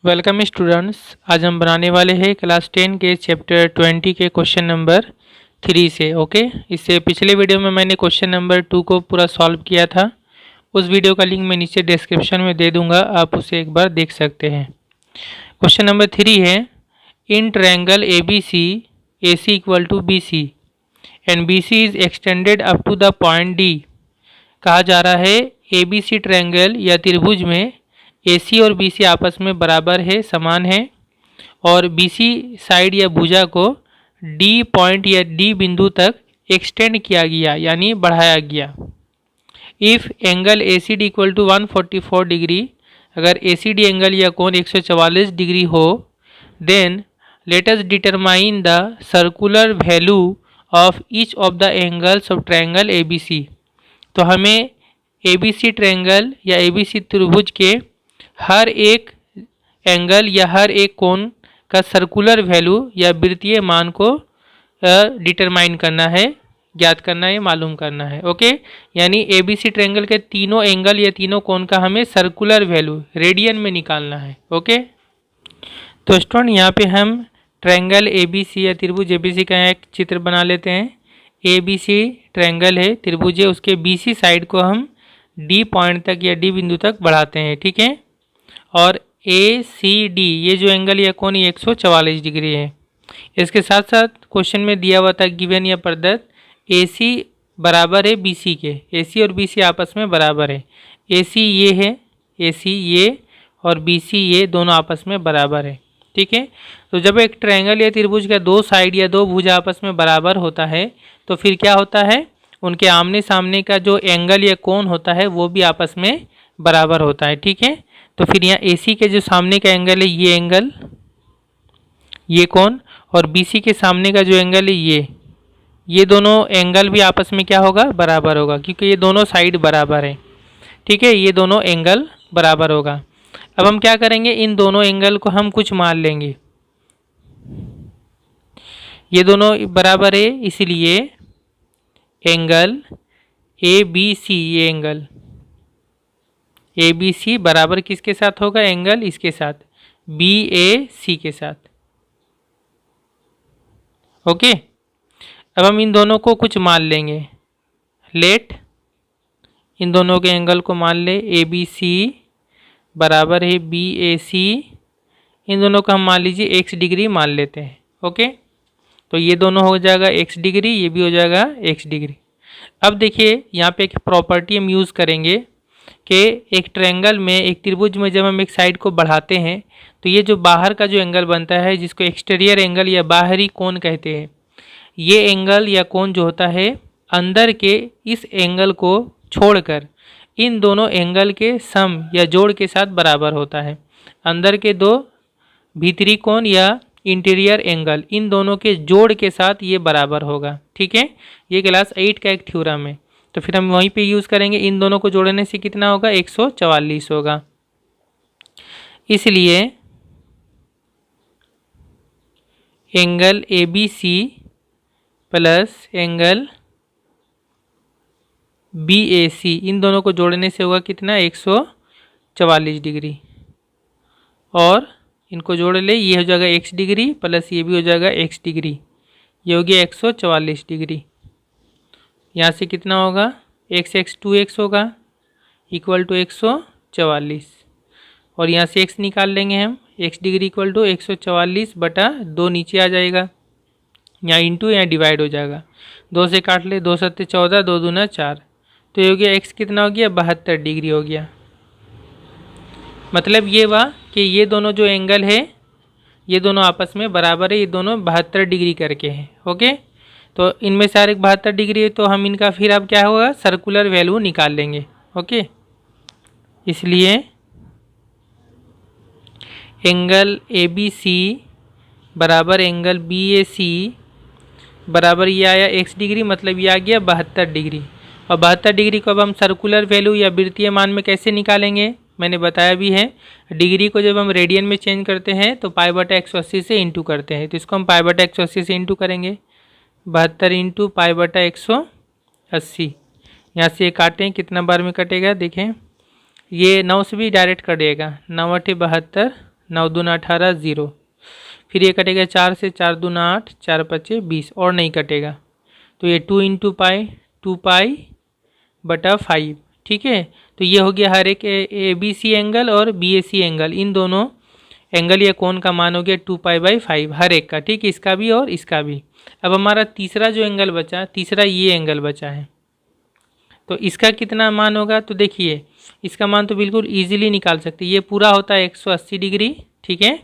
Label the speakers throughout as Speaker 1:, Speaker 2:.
Speaker 1: Welcome students. आज हम बनाने वाले हैं क्लास 10 के चैप्टर 20 के क्वेश्चन नंबर 3 से। ओके, इससे पिछले वीडियो में मैंने क्वेश्चन नंबर 2 को पूरा सॉल्व किया था। उस वीडियो का लिंक मैं नीचे डिस्क्रिप्शन में दे दूंगा, आप उसे एक बार देख सकते हैं। क्वेश्चन नंबर 3 है, in triangle A B C equal to B C and B C is extended up to the point D. कहा जा रहा है ए बी सी ट्रायंगल या त्रिभुज में AC और BC आपस में बराबर है, समान है, और BC साइड या भुजा को D पॉइंट या D बिंदु तक एक्सटेंड किया गया यानी बढ़ाया गया। If angle ACD equal to 144 degree, अगर ACD एंगल या कोण 144 डिग्री हो, then let us determine the circular value of each of the angles of triangle ABC। तो हमें ABC ट्रायंगल या ABC त्रिभुज के हर एक एंगल या हर एक कोण का सर्कुलर वैल्यू या वृत्तीय मान को डिटरमाइन करना है, ज्ञात करना है, मालूम करना है। ओके, यानी ABC ट्रायंगल के तीनों एंगल या तीनों कोण का हमें सर्कुलर वैल्यू रेडियन में निकालना है। ओके, तो स्टूडेंट यहाँ पे हम ट्रायंगल ABC या त्रिभुज ABC का एक चित्र बना लेते हैं। ABC ट्रायंगल है, त्रिभुज है, उसके BC साइड को हम D पॉइंट तक या D बिंदु तक बढ़ाते हैं। ठीक है, और ACD ये जो एंगल या कोण 144 डिग्री है। इसके साथ साथ क्वेश्चन में दिया हुआ था, गिवन या प्रदत्त, AC बराबर है BC के, AC और BC आपस में बराबर है। AC ये है, AC ये, और BC ये, दोनों आपस में बराबर है। ठीक है, तो जब एक ट्रायंगल या त्रिभुज का दो साइड या दो भुजा आपस में बराबर होता है तो फिर क्या होता है, उनके आमने सामने का जो एंगल या कोण होता है वो भी आपस में बराबर होता है। ठीक है, तो फिर यहाँ AC के जो सामने का एंगल है ये एंगल, ये कोण, और BC के सामने का जो एंगल है ये दोनों एंगल भी आपस में क्या होगा, बराबर होगा, क्योंकि ये दोनों साइड बराबर है। ठीक है, ये दोनों एंगल बराबर होगा। अब हम क्या करेंगे, इन दोनों एंगल को हम कुछ मान लेंगे। ये दोनों बराबर है, इसलिए एंगल ABC, ये एंगल ABC बराबर किसके साथ होगा, एंगल इसके साथ, BAC के साथ। ओके, अब हम इन दोनों को कुछ मान लेंगे। लेट इन दोनों के एंगल को मान ले, ABC बराबर है BAC, इन दोनों को हम मान लीजिए x डिग्री मान लेते हैं। ओके, तो ये दोनों हो जाएगा x डिग्री, ये भी हो जाएगा x डिग्री। अब देखिए यहाँ पे एक प्रॉपर्टी हम यूज़ करेंगे कि एक ट्रायंगल में, एक त्रिभुज में जब हम एक साइड को बढ़ाते हैं तो ये जो बाहर का जो एंगल बनता है, जिसको एक्सटीरियर एंगल या बाहरी कोण कहते हैं, ये एंगल या कोण जो होता है अंदर के इस एंगल को छोड़कर इन दोनों एंगल के सम या जोड़ के साथ बराबर होता है। अंदर के दो भीतरी कोण या इंटीरियर एंगल, इन दोनों के जोड़ के साथ ये बराबर होगा। ठीक है, ये क्लास 8 का एक थ्योरम है, तो फिर हम वहीं पे यूज़ करेंगे। इन दोनों को जोड़ने से कितना होगा, 144 होगा। इसलिए angle ABC plus angle BAC, इन दोनों को जोड़ने से होगा कितना, 144 डिग्री, और इनको जोड़ ले, ये हो जाएगा x डिग्री प्लस ये भी हो जाएगा x डिग्री, ये हो गया 144 डिग्री। यहाँ से कितना होगा, x 2x होगा इक्वल टू 144, और यहाँ से x निकाल लेंगे हम, x डिग्री इक्वल टू 144 बटा 2 नीचे आ जाएगा, यहाँ इंटू यहाँ डिवाइड हो जाएगा, 2 से काट ले, 2 सत्ते 14, 2 दूना 4, तो ये हो गया x कितना हो गया, 72 डिग्री हो गया। मतलब ये हुआ कि ये दोनों जो एंगल है ये दोनों आपस में बराबर है, ये दोनों 72 डिग्री करके हैं। ओके, तो इनमें से हर एक 72 डिग्री है, तो हम इनका फिर अब क्या होगा, सर्कुलर वैल्यू निकाल लेंगे। ओके, इसलिए एंगल ABC बराबर एंगल BAC बराबर ये आया x डिग्री, मतलब ये आ गया 72 डिग्री। और 72 डिग्री को अब हम सर्कुलर वैल्यू या वृत्तीय मान में कैसे निकालेंगे, मैंने बताया भी है। डिग्री को जब हम रेडियन में चेंज करते हैं तो π/180 से इंटू करते हैं, तो इसको हम π/180 से इंटू करेंगे, 72 इंटू π/180। यहाँ से ये काटें, कितना बार में कटेगा, देखें, ये 9 से भी डायरेक्ट कटेगा, 9 × 8 = 72, 9 दूना 18 0। फिर ये कटेगा 4 से, 4 दूना 8, 4 पचे 20 और नहीं कटेगा। तो ये 2 इंटू पाई 2 पाई बटा 5। ठीक है, तो ये हो गया हर एक ए बी सी एंगल और बी ए सी एंगल, इन दोनों एंगल या कोण का मान हो गया 2 पाई बाई 5 हर एक का। ठीक है, इसका भी और इसका भी। अब हमारा तीसरा जो एंगल बचा, तीसरा ये एंगल बचा है, तो इसका कितना मान होगा? तो देखिए इसका मान तो बिल्कुल इजीली निकाल सकते हैं। ये पूरा होता है 180 डिग्री। ठीक है,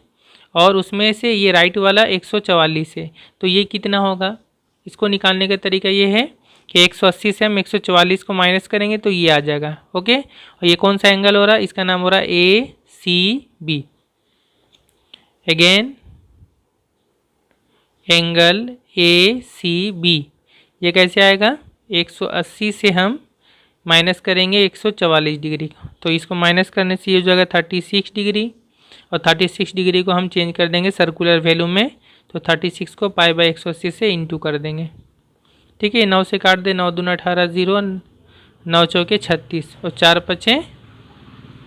Speaker 1: और उसमें से ये राइट वाला 144 है, तो ये कितना होगा? इसको निकालने का तरीका ये है कि 180 से हम 144 को माइनस करेंगे तो ये आ जाएगा। ओके, और ये कौन सा एंगल हो रहा है? इसका नाम हो रहा है A C B. Again angle A C B, ये कैसे आएगा? 180 से हम माइनस करेंगे 144 डिग्री, तो इसको माइनस करने से ये हो जाएगा 36 डिग्री, और 36 डिग्री को हम चेंज कर देंगे सर्कुलर वैल्यू में, तो 36 को पाई बाई 180 से इंटू कर देंगे। ठीक है, 9 से काट दे, 9 दूना 18 0, 9 चौके 36 और 4 पचे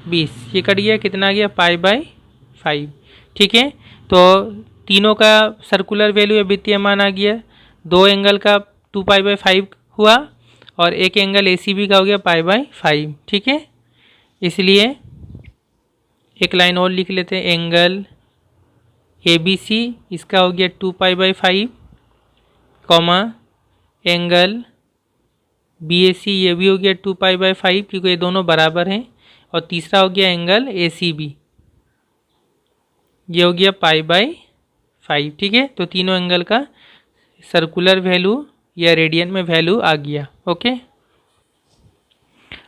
Speaker 1: 20। ये कट गया, कितना आ गया? पाई बाई 5। ठीक है, तो तीनों का सर्कुलर वैल्यू या वित्तीय मान आ गया। दो एंगल का 2 पाई बाई 5 हुआ और एक एंगल ए सी बी का हो गया पाई बाई 5। ठीक है, इसलिए एक लाइन और लिख लेते हैं, एंगल ए बी सी इसका हो गया 2 pi by 5, comma angle B A C ये भी हो गया 2 पाई बाई 5 क्योंकि ये दोनों बराबर हैं, और तीसरा हो गया एंगल ए सी बी, ये हो गया पाई बाई 5। ठीक है, तो तीनों एंगल का सर्कुलर वैल्यू या रेडियन में वैल्यू आ गया। Okay,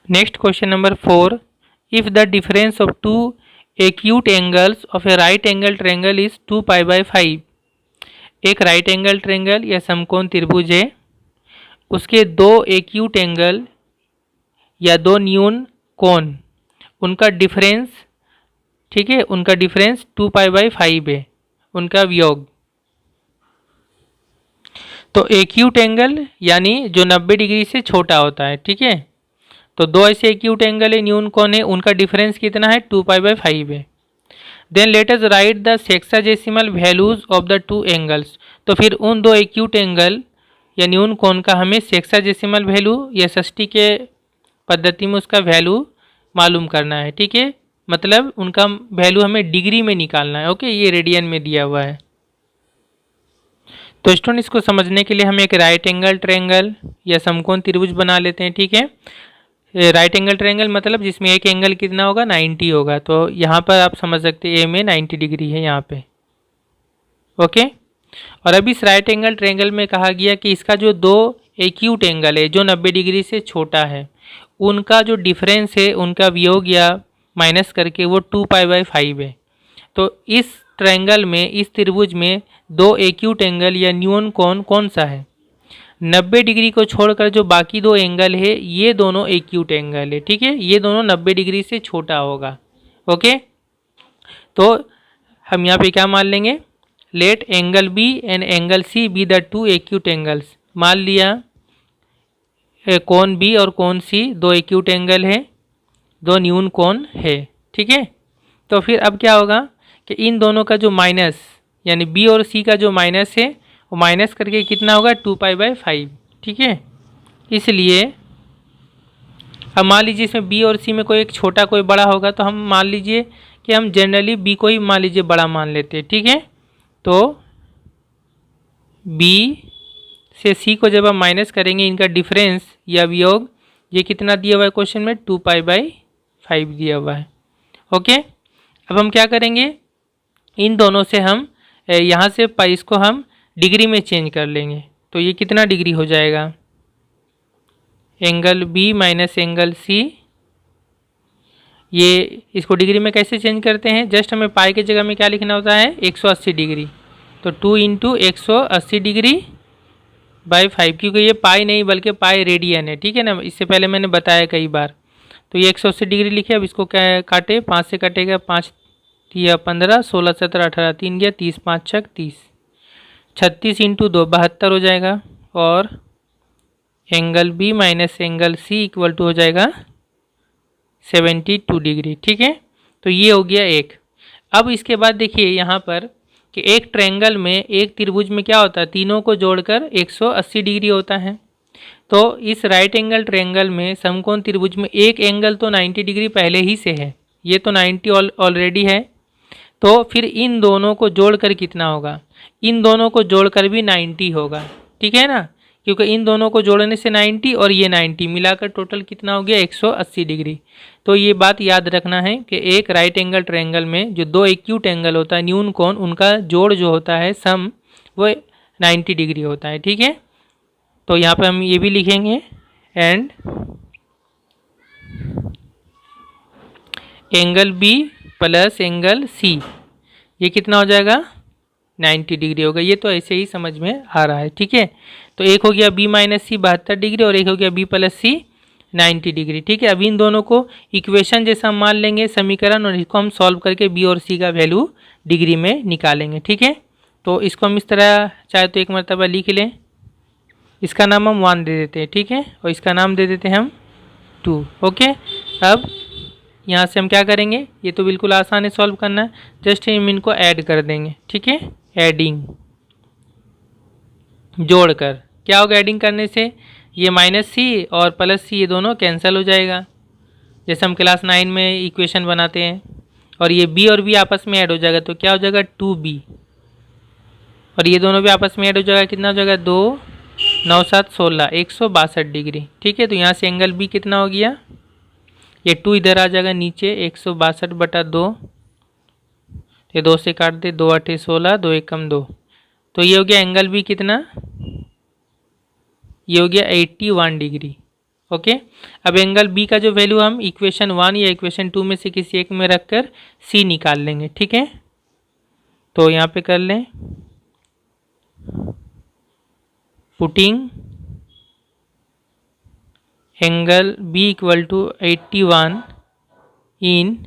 Speaker 1: next question number 4, if the difference of two acute angles of a right angle triangle is 2 pi by 5। एक राइट एंगल ट्रायंगल या समकोण त्रिभुज है, उसके दो एक्यूट एंगल या दो न्यून कोण, उनका डिफरेंस, ठीक है, उनका डिफरेंस 2 पाई बाई 5 है, उनका वियोग। तो एक्यूट एंगल यानी जो 90 डिग्री से छोटा होता है। ठीक है, तो दो ऐसे एक्यूट एंगल है, न्यून कोण है, उनका डिफरेंस कितना है? 2 पाई बाई 5 है। Then let us write the sexagesimal values of the two angles. तो फिर उन दो एक्यूट एंगल या न्यून कोण का हमें सेक्साजेसिमल वैल्यू या षष्ठी के पद्धति में उसका वैल्यू मालूम करना है। ठीक है, मतलब उनका वैल्यू हमें डिग्री में निकालना है। ओके, ये रेडियन में दिया हुआ है। तो स्टूडेंट इसको समझने के लिए हम एक राइट एंगल ट्रायंगल या समकोण त्रिभुज बना लेते हैं। ठीक है, राइट एंगल ट्रायंगल मतलब जिसमें एक एंगल कितना होगा? 90 होगा। तो यहाँ पर आप समझ सकते हैं ए में 90 डिग्री है यहाँ पे। ओके, और अभी इस राइट एंगल ट्रायंगल में कहा गया कि इसका जो दो एक्यूट एंगल है जो 90 डिग्री से छोटा है, उनका जो डिफरेंस है, उनका वियोग या माइनस करके वो 2 पाई बाई 5 है। तो इस ट्रायंगल में, इस त्रिभुज में दो एक्यूट एंगल या न्यून कोण कौन सा है? 90 डिग्री को छोड़कर जो बाकी दो एंगल है ये दोनों एक्यूट एंगल है। ठीक है, ये दोनों 90 डिग्री से छोटा होगा। ओके, तो हम यहाँ पे क्या मान लेंगे? Let angle B and angle C be the two acute angles. मान लिया कोण बी और कोण सी दो एक्यूट एंगल है, दो न्यून कोण है। ठीक है, तो फिर अब क्या होगा कि इन दोनों का जो माइनस यानी बी और सी का जो माइनस है वो माइनस करके कितना होगा? 2 पाई बाई 5। ठीक है, इसलिए अब मान लीजिए इसमें बी और सी में कोई एक छोटा कोई बड़ा होगा, तो हम मान लीजिए कि हम जनरली बी को ही मान लीजिए बड़ा मान लेते हैं। ठीक है, तो बी से सी को जब हम माइनस करेंगे, इनका डिफरेंस या वियोग ये कितना दिया हुआ है क्वेश्चन में? 2 पाई बाई 5 दिया हुआ है। ओके, अब हम क्या करेंगे? इन दोनों से हम यहाँ से पाई को हम डिग्री में चेंज कर लेंगे। तो ये कितना डिग्री हो जाएगा? Angle B minus angle C, ये इसको डिग्री में कैसे चेंज करते हैं? जस्ट हमें पाई की जगह में क्या लिखना होता है? 180 डिग्री। तो 2 इंटू 180 डिग्री बाई 5, क्योंकि ये पाई नहीं बल्कि पाई रेडियन है। ठीक है ना, इससे पहले मैंने बताया कई बार। तो ये 180 डिग्री लिखे। अब इसको क्या काटे? 5 से कटेगा, 5 या 15, 16 17 18, 3 गया 30, 5 छक 30, 36 इंटू 2 72 हो जाएगा। और angle B minus angle C equal to हो जाएगा 72 डिग्री। ठीक है, तो ये हो गया एक। अब इसके बाद देखिए यहाँ पर कि एक ट्रायंगल में, एक त्रिभुज में क्या होता है, तीनों को जोड़कर 180 डिग्री होता है। तो इस राइट एंगल ट्रायंगल में समकोण त्रिभुज में एक एंगल तो 90 डिग्री पहले ही से है, ये तो 90 ऑलरेडी है। तो फिर इन दोनों को जोड़कर कितना होगा, इन दोनों को जोड़कर भी 90 होगा, ठीक है ना, क्योंकि इन दोनों को जोड़ने से 90 और ये 90 मिलाकर टोटल कितना हो गया 180 डिग्री। तो ये बात याद रखना है कि एक राइट एंगल ट्रायंगल में जो दो एक्यूट एंगल होता है न्यून कोण, उनका जोड़ जो होता है सम, वो 90 डिग्री होता है, ठीक है। तो यहाँ पे हम ये भी लिखेंगे and angle B plus angle C, ये कितना हो जाएगा 90 डिग्री होगा। ये तो ऐसे ही समझ में आ रहा है, ठीक है। तो एक हो गया बी माइनस सी 72 डिग्री और एक हो गया बी प्लस सी 90 डिग्री, ठीक है। अब इन दोनों को इक्वेशन जैसा मान लेंगे समीकरण, और इसको हम सॉल्व करके बी और सी का वैल्यू डिग्री में निकालेंगे, ठीक है। तो इसको हम इस तरह चाहे तो एक मरतबा लिख लें, इसका नाम हम 1 दे देते हैं, ठीक है, और इसका नाम दे देते हैं हम 2, ओके। अब यहाँ से हम क्या करेंगे, ये तो बिल्कुल आसान है सॉल्व करना, जस्ट हम इनको ऐड कर देंगे, ठीक है। एडिंग, जोड़कर क्या होगा एडिंग करने से, ये माइनस सी और प्लस सी ये दोनों कैंसिल हो जाएगा, जैसे हम क्लास 9 में इक्वेशन बनाते हैं। और ये बी और बी आपस में ऐड हो जाएगा, तो क्या हो जाएगा 2b, और ये दोनों भी आपस में ऐड हो जाएगा, कितना हो जाएगा 2 9 7 16 162 डिग्री, ठीक है। तो यहाँ से एंगल बी कितना हो गया, ये 2 इधर आ जाएगा नीचे, 162/2, ये 2 से काट दे, 2 8 16, 2 1 2, तो ये हो गया एंगल बी कितना, ये हो गया 81 डिग्री, ओके। अब एंगल बी का जो वैल्यू हम इक्वेशन 1 या इक्वेशन 2 में से किसी एक में रखकर सी निकाल लेंगे, ठीक है। तो यहाँ पे कर लें putting angle B equal to 81 in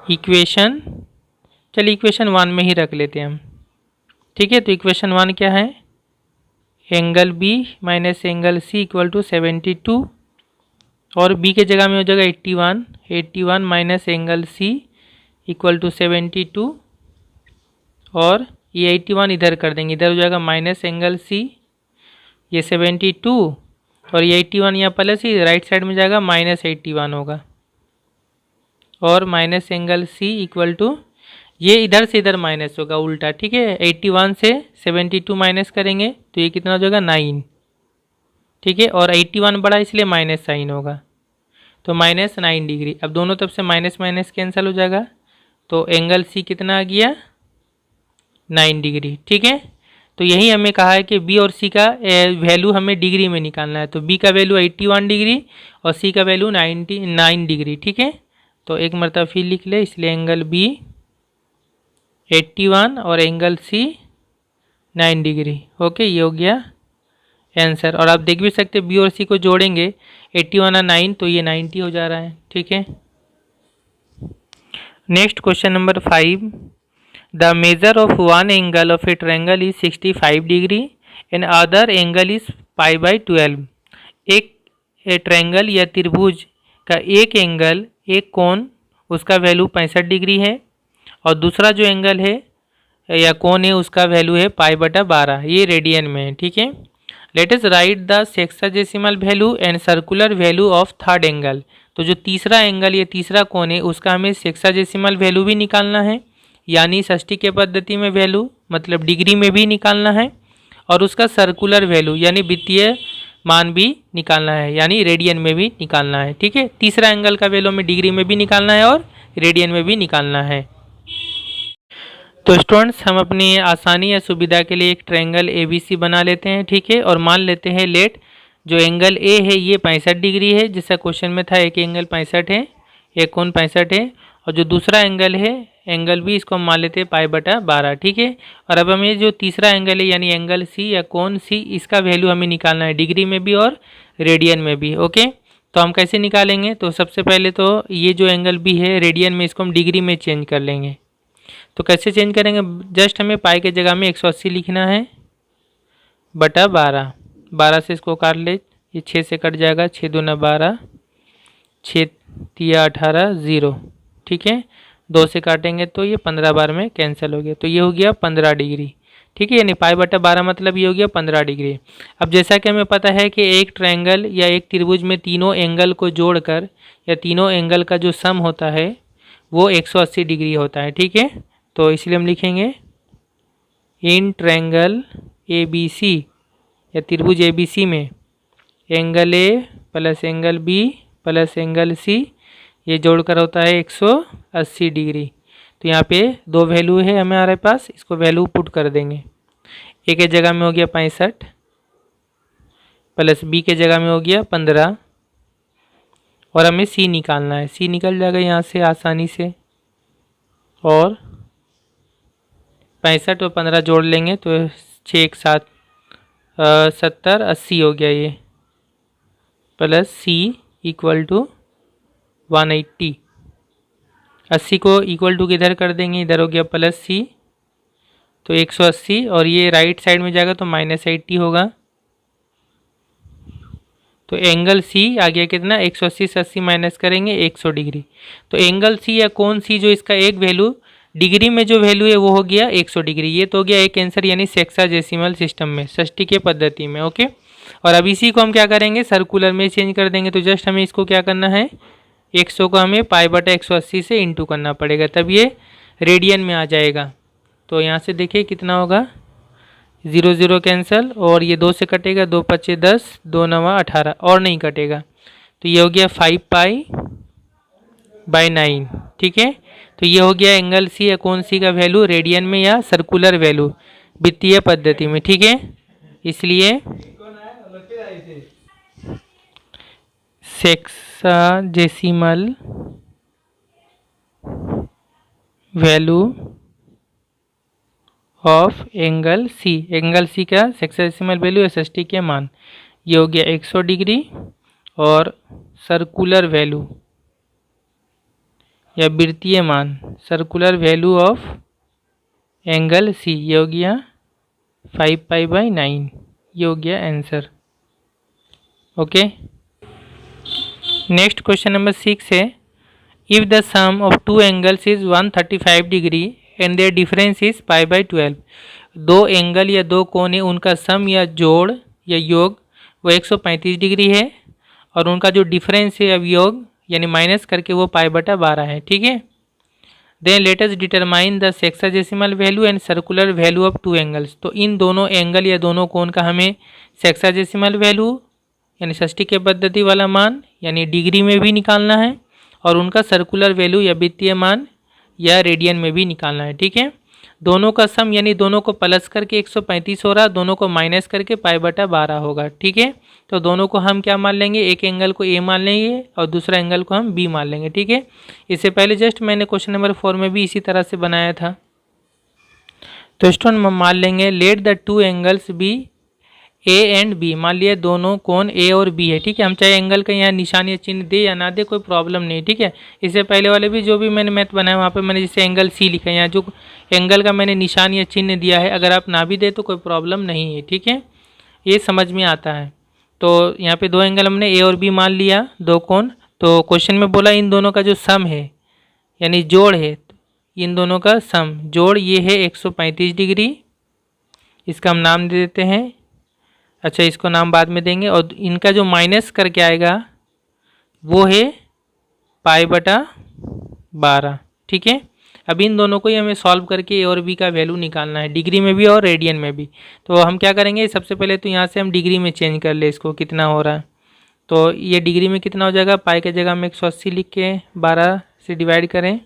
Speaker 1: equation, चलिए इक्वेशन 1 में ही रख लेते हैं हम, ठीक है। तो इक्वेशन 1 क्या है, angle B minus angle C equal to 72, और बी के जगह में हो जाएगा 81 minus angle C equal to 72, और ये 81 इधर कर देंगे, इधर हो जाएगा माइनस एंगल सी, ये 72 और ये 81 यहाँ प्लस ही राइट साइड में जाएगा माइनस 81 होगा, और minus angle C equal to, ये इधर से इधर माइनस होगा उल्टा, ठीक है। 81 से 72 माइनस करेंगे तो ये कितना हो जाएगा 9, ठीक है, और 81 बड़ा इसलिए माइनस साइन होगा, तो माइनस 9 डिग्री। अब दोनों तरफ से माइनस माइनस कैंसिल हो जाएगा, तो एंगल सी कितना आ गया 9 डिग्री, ठीक है। तो यही हमें कहा है कि बी और सी का वैल्यू हमें डिग्री में निकालना है, तो बी का वैल्यू 81 डिग्री और सी का वैल्यू 9 डिग्री, ठीक है। तो एक मरतबा फिर लिख ले, इसलिए एंगल बी 81 और एंगल सी 9 डिग्री, ओके, ये हो गया आंसर। और आप देख भी सकते बी और सी को जोड़ेंगे 81 और 9 तो ये 90 हो जा रहा है, ठीक है। Next question number 5, the measure of one angle of a triangle is 65 degree and other angle is π/12। एक ट्रायंगल या त्रिभुज का एक एंगल, एक कोण, उसका वैल्यू 65 डिग्री है, और दूसरा जो एंगल है या कोण है उसका वैल्यू है π/12, ये रेडियन में है, ठीक है। Late us write the sexadecimal value and circular value of third angle. तो जो तीसरा एंगल या तीसरा कोण है उसका हमें सेक्साडेसिमल वैल्यू भी निकालना है, यानी षष्ठी के पद्धति में वैल्यू मतलब डिग्री में भी निकालना है, और उसका सर्कुलर वैल्यू यानी वृत्तीय मान भी निकालना है, यानी रेडियन में भी निकालना है, ठीक है। तीसरा एंगल का वैल्यू में डिग्री में भी निकालना है और रेडियन में भी निकालना है। तो स्टूडेंट्स, हम अपनी आसानी या सुविधा के लिए एक ट्रायंगल ABC बना लेते हैं, ठीक है, और मान लेते हैं लेट जो एंगल A है ये 65 डिग्री है, जैसा क्वेश्चन में था, एक एंगल 65 है, एक कोण 65 है, और जो दूसरा एंगल है एंगल B, इसको हम मान लेते हैं π/12, ठीक है। और अब हमें जो तीसरा एंगल है यानी एंगल C या कोण C, इसका वैल्यू हमें निकालना है डिग्री में भी और रेडियन में भी, ओके। तो हम कैसे निकालेंगे, तो सबसे पहले तो ये जो एंगल B है रेडियन में, इसको हम डिग्री में चेंज कर लेंगे। तो कैसे चेंज करेंगे, जस्ट हमें पाई के जगह में 180 लिखना है बटा 12, 12 से इसको काट ले, ये 6 से कट जाएगा, 6 दूना 12, 6 तिया 18, 0, ठीक है। 2 से काटेंगे तो ये 15 बार में कैंसिल हो गया, तो ये हो गया 15 डिग्री। ठीक है, यानी पाई/12 मतलब ये हो गया 15 डिग्री। अब जैसा कि हमें पता है कि एक ट्रायंगल या एक त्रिभुज में तीनों एंगल को जोड़कर या तीनों एंगल का जो सम होता है वो 180 डिग्री होता है। ठीक है, तो इसलिए हम लिखेंगे इन ट्रायंगल ABC या त्रिभुज ABC में angle A plus angle B plus angle C ये जोड़कर होता है 180 डिग्री। तो यहाँ पे 2 वैल्यू है हमारे पास, इसको वैल्यू पुट कर देंगे। ए के जगह में हो गया 65 प्लस बी के जगह में हो गया 15 और हमें सी निकालना है। सी निकल जाएगा यहाँ से आसानी से, और 65 और 15 जोड़ लेंगे तो 6 एक 7 70 80 हो गया ये, प्लस सी इक्वल टू 180। 80 को इक्वल टू किधर कर देंगे, इधर हो गया प्लस सी, तो 180 और ये राइट साइड में जाएगा तो -80 होगा। तो एंगल सी आ गया कितना, 180 से 80 माइनस करेंगे 100 डिग्री। तो एंगल सी या कोण सी जो इसका एक वैल्यू डिग्री में जो वैल्यू है वो हो गया 100 डिग्री। ये तो हो गया एक आंसर, यानी सेक्साडेसिमल सिस्टम में, षष्ठीय पद्धति में। ओके, और अब इसी को हम क्या करेंगे, सर्कुलर में चेंज कर देंगे। तो जस्ट हमें इसको क्या करना है, 100 को हमें पाई/180 से इंटू करना पड़ेगा, तब ये रेडियन में आ जाएगा। तो यहाँ से देखिए कितना होगा, 0 0 कैंसिल, और ये 2 से कटेगा, 2 5 10, 2 9 18 और नहीं कटेगा, तो ये हो गया 5π/9। ठीक है, तो ये हो गया एंगल सी या कोण सी का वैल्यू रेडियन में या सर्कुलर वैल्यू वित्तीय पद्धति में। ठीक है, इसलिए sexadecimal value of angle C, angle C का सेक्साडेसिमल वैल्यू या षष्ठीय मान, ये हो गया 100 डिग्री, और सर्कुलर वैल्यू या वृत्तीय मान, circular value of angle C, ये हो गया 5π/9। ये हो गया answer. Okay, next question number 6 है, if the sum of two angles is 135 degree and their difference is π/12। दो एंगल या दो कोण है, उनका सम या जोड़ या योग वो 135 डिग्री है, और उनका जो डिफरेंस है अवयोग यानी माइनस करके वो π/12 है। ठीक है, then let us determine the sexadecimal value and circular value of two angles. तो इन दोनों एंगल या दोनों कोण का हमें सेक्साडेसिमल वैल्यू यानी षष्ठीय पद्धति वाला मान यानी डिग्री में भी निकालना है, और उनका सर्कुलर वैल्यू या वित्तीय मान या रेडियन में भी निकालना है। ठीक है, दोनों का सम यानी दोनों को प्लस करके 135 हो रहा, दोनों को माइनस करके π/12 होगा। ठीक है, तो दोनों को हम क्या मान लेंगे, एक एंगल को ए मान लेंगे और दूसरा एंगल को हम बी मान लेंगे। ठीक है, इससे पहले जस्ट मैंने क्वेश्चन नंबर 4 में भी इसी तरह से बनाया था। तो स्टूडेंट हम मान लेंगे let the two angles be A and B, मान लिया दोनों कोण ए और बी है। ठीक है, हम चाहे एंगल का यहाँ निशान या चिन्ह दे या ना दे कोई प्रॉब्लम नहीं। ठीक है, इससे पहले वाले भी जो भी मैंने मैथ बनाया वहाँ पे मैंने जैसे एंगल सी लिखा है, यहाँ जो एंगल का मैंने निशान या चिन्ह दिया है अगर आप ना भी दे तो कोई प्रॉब्लम नहीं है। ठीक है, ये समझ में आता है। तो यहाँ पे दो एंगल हमने ए और बी मान लिया, दो कोण। तो क्वेश्चन में बोला इन दोनों का जो सम है यानी जोड़ है, इन दोनों का सम जोड़ ये है 135 डिग्री, इसका हम नाम दे देते हैं। अच्छा, इसको नाम बाद में देंगे, और इनका जो माइनस करके आएगा वो है π/12। ठीक है, अब इन दोनों को ही हमें सॉल्व करके ए और बी का वैल्यू निकालना है, डिग्री में भी और रेडियन में भी। तो हम क्या करेंगे, सबसे पहले तो यहाँ से हम डिग्री में चेंज कर ले इसको, कितना हो रहा है। तो ये डिग्री में कितना हो जाएगा, पाई के जगह में 180 लिख के 12 से डिवाइड करें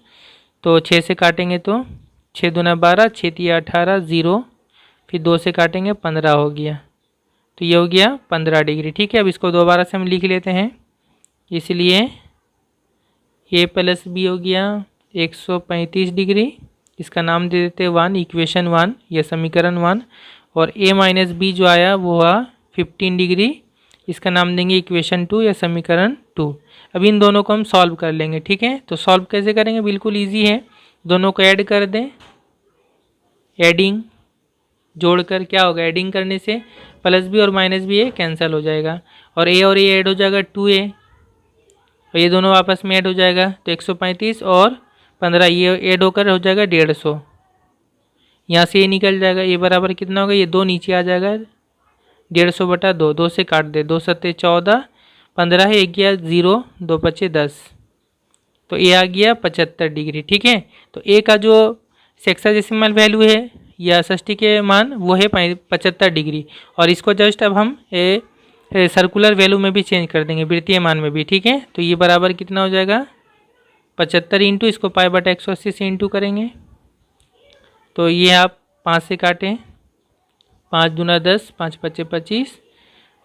Speaker 1: तो 6 से काटेंगे तो 6 दूना 12, 6 तिया 18, 0, फिर 2 से काटेंगे 15 हो गया, तो ये हो गया 15 डिग्री। ठीक है, अब इसको दोबारा से हम लिख लेते हैं, इसलिए ए प्लस बी हो गया 135 डिग्री, इसका नाम दे देते हैं 1, इक्वेशन 1 या समीकरण 1, और ए माइनस बी जो आया वो हुआ 15 डिग्री, इसका नाम देंगे इक्वेशन 2 या समीकरण 2। अब इन दोनों को हम सॉल्व कर लेंगे। ठीक है, तो सॉल्व कैसे करेंगे, बिल्कुल ईजी है, दोनों को ऐड कर दें, एडिंग जोड़कर क्या होगा, एडिंग करने से प्लस बी और माइनस बी ए कैंसिल हो जाएगा, और ए ऐड हो जाएगा 2a, और ये दोनों आपस में ऐड हो जाएगा तो 135 और 15 ये ऐड होकर हो जाएगा 150। यहाँ से ये निकल जाएगा, ये बराबर कितना होगा, ये 2 नीचे आ जाएगा, 150/2, 2 से काट दे, 2 सत्ते 14, 15 है, 1 गया 0, 2 पचे 10, तो ये आ गया 75 डिग्री। ठीक है, तो ए का जो हेक्साडेसिमल वैल्यू है या षष्ठी के मान वो है 75 डिग्री, और इसको जस्ट अब हम सर्कुलर वैल्यू में भी चेंज कर देंगे, वृत्तीय मान में भी। ठीक है, तो ये बराबर कितना हो जाएगा 75 इंटू, इसको π/180 से इंटू करेंगे, तो ये आप 5 से काटें, 5 दूना 10, 5 पचे 25,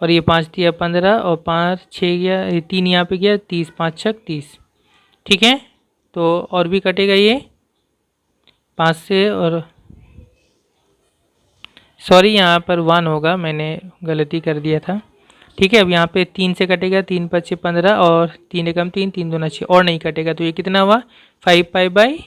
Speaker 1: और ये 5 दिया 15, और 5 6 गया, 3 यहाँ पे गया 30, 5 छक 30। ठीक है, तो और भी कटेगा ये 5 से, और सॉरी यहाँ पर 1 होगा, मैंने गलती कर दिया था। ठीक है, अब यहाँ पे 3 से कटेगा, 3 पचे 15, और 3 एकम 3, 3 दूना 6, और नहीं कटेगा, तो ये कितना हुआ 5π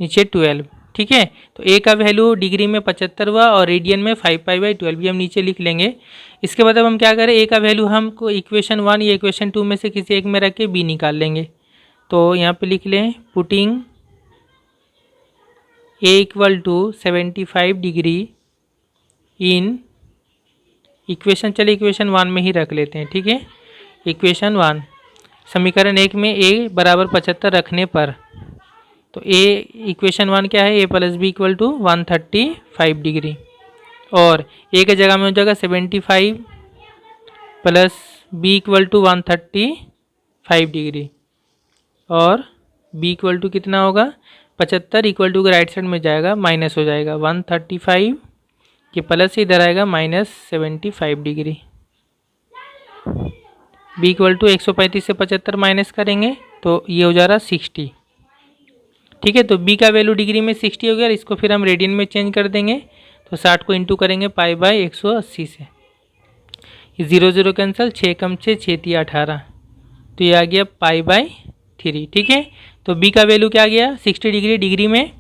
Speaker 1: नीचे 12। ठीक है, तो ए का वैल्यू डिग्री में 75 हुआ और रेडियन में 5π/12, ये हम नीचे लिख लेंगे। इसके बाद अब हम क्या करें, ए का वैल्यू हमको इक्वेशन 1 या इक्वेशन 2 में से किसी एक में रख के बी निकाल लेंगे। तो यहाँ पे लिख लें, putting A equal to 75 degree in equation, चले इक्वेशन 1 में ही रख लेते हैं। ठीक है, इक्वेशन 1 समीकरण 1 में ए बराबर 75 रखने पर, तो ए इक्वेशन 1 क्या है, A plus B equal to 135 degree, और ए के जगह में हो जाएगा 75 plus B equal to 135 degree, और बी इक्वल टू कितना होगा 75 इक्वल टू के राइट साइड में जाएगा, माइनस हो जाएगा 135, ये प्लस इधर आएगा -75 डिग्री। बी इक्वल टू 135 से 75 माइनस करेंगे तो ये हो जा रहा 60। ठीक है, तो बी का वैल्यू डिग्री में 60 हो गया, इसको फिर हम रेडियन में चेंज कर देंगे, तो 60 को इंटू करेंगे π/180 से, ये 0 0 कैंसिल, 6 कम 6 6 3 18, तो ये आ गया π/3। ठीक है, तो बी का वैल्यू क्या आ गया 60 डिग्री डिग्री में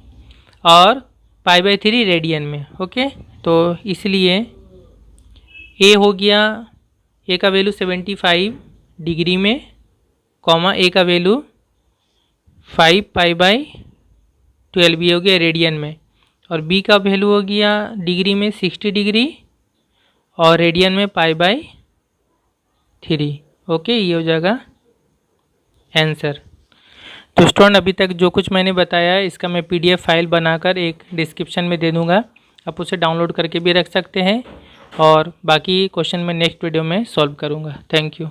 Speaker 1: और π/3 रेडियन में। ओके, तो इसलिए ए हो गया, ए का वैल्यू 75 डिग्री में, कॉमा ए का वैल्यू 5π/12 भी हो गया रेडियन में, और बी का वैल्यू हो गया डिग्री में 60 डिग्री और रेडियन में π/3। ओके, ये हो जाएगा आंसर। तो स्टूडेंट, अभी तक जो कुछ मैंने बताया इसका मैं PDF फाइल बनाकर एक डिस्क्रिप्शन में दे दूँगा, आप उसे डाउनलोड करके भी रख सकते हैं, और बाकी क्वेश्चन मैं नेक्स्ट वीडियो में सॉल्व करूँगा। Thank you.